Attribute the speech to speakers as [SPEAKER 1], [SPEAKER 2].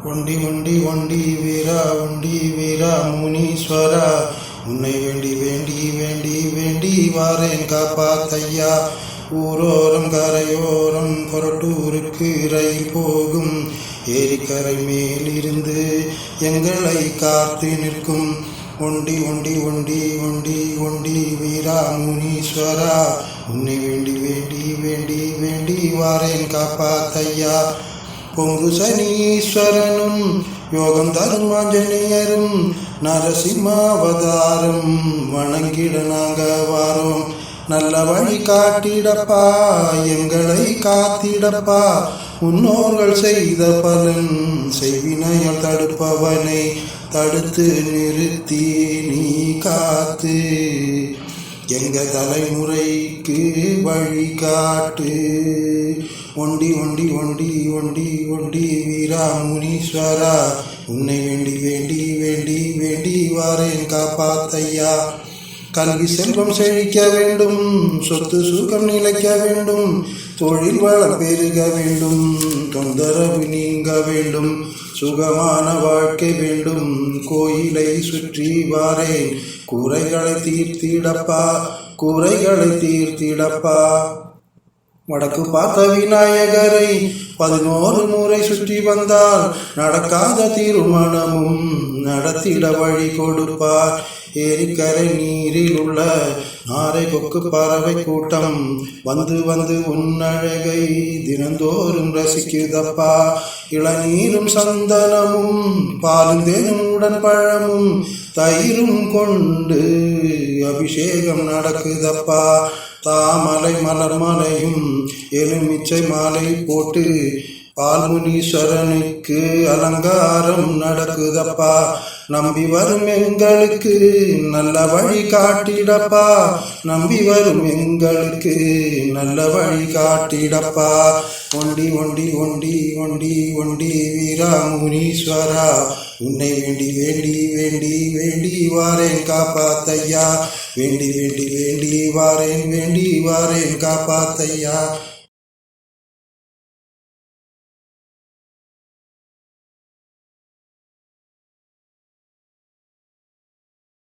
[SPEAKER 1] ஒண்டி ஒண்டி ஒண்டி வீரா ஒண்டி வீரா முனீஸ்வரா, உன்னை வேண்டி வேண்டி வேண்டி வேண்டி வாரேன் காப்பாத்தையா. ஊரோரம் கரையோரம் கொரட்டூருக்கு ரயில் போகும், ஏரிக்கரை மேலிருந்து எங்களை காத்து நிற்கும். ஒண்டி ஒண்டி ஒண்டி ஒண்டி ஒண்டி வீரா முனீஸ்வரா, உன்னை வேண்டி வேண்டி வேண்டி வேண்டி வாரேன் காப்பாத்தையா. பொங்கு சனீஸ்வரனும் யோகம் தரும் ஆஞ்சநேயரும் நரசிம்மாவதாரம் வணங்கிட நாங்க வாரோம். நல்ல வழி காட்டிடப்பா, எங்களை காத்திடப்பா. முன்னோர்கள் செய்த பலன் செய்வினையால் தடுப்பவனை தடுத்து நிறுத்தி நீ காத்து எங்க தலைமுறைக்கு வழிகாட்டு. ஒண்டி ஒண்டி ஒண்டி ஒண்டி ஒண்டி வீரா முனீஸ்வரா, உன்னை வேண்டி வேண்டி வேண்டி வேண்டி வாரேன் காப்பாத்தையா. கல்வி செல்வம் செழிக்க வேண்டும், சொத்து சுகம் நிலைக்க வேண்டும், தொழில் வளம் பெருக வேண்டும், தொந்தரவு நீங்க வேண்டும், சுகமான வாழ்க்கை வேண்டும். கோயிலை சுற்றி வாரேன், குறைகளை தீர்த்திடப்பா, குறைகளை தீர்த்திடப்பா. வடக்கு பார்த்த விநாயகரை 11 முறை சுற்றி வந்தால் நடக்காத திருமணமும் நடத்திட வழி கொடுப்பார். ஏரிக்கரை நீரில் உள்ள நாரை கொக்கு பறவை கூட்டம் வந்து வந்து உன்னழகை தினந்தோறும் ரசிக்குதப்பா. இளநீரும் சந்தனமும் பாலும் தேனும் உடன் பழமும் தயிரும் கொண்டு அபிஷேகம் நடக்குதப்பா. தாமலை மலர் மலையும் எலுமிச்சை மாலை போட்டு பால்முனீஸ்வரனுக்கு அலங்காரம் நடக்குதப்பா. நம்பி வரும் எங்களுக்கு நல்ல வழி காட்டிடப்பா, நம்பி வரும் எங்களுக்கு நல்ல வழி காட்டிடப்பா. ஒண்டி ஒண்டி ஒண்டி ஒண்டி ஒண்டி வீரா முனீஸ்வரா, உன்னை வேண்டி வேண்டி வேண்டி வேண்டி வாரேன் காப்பாத்தையா. வேண்டி வேண்டி வேண்டி வாரேன் வேண்டி வாரேன் காப்பாத்தையா.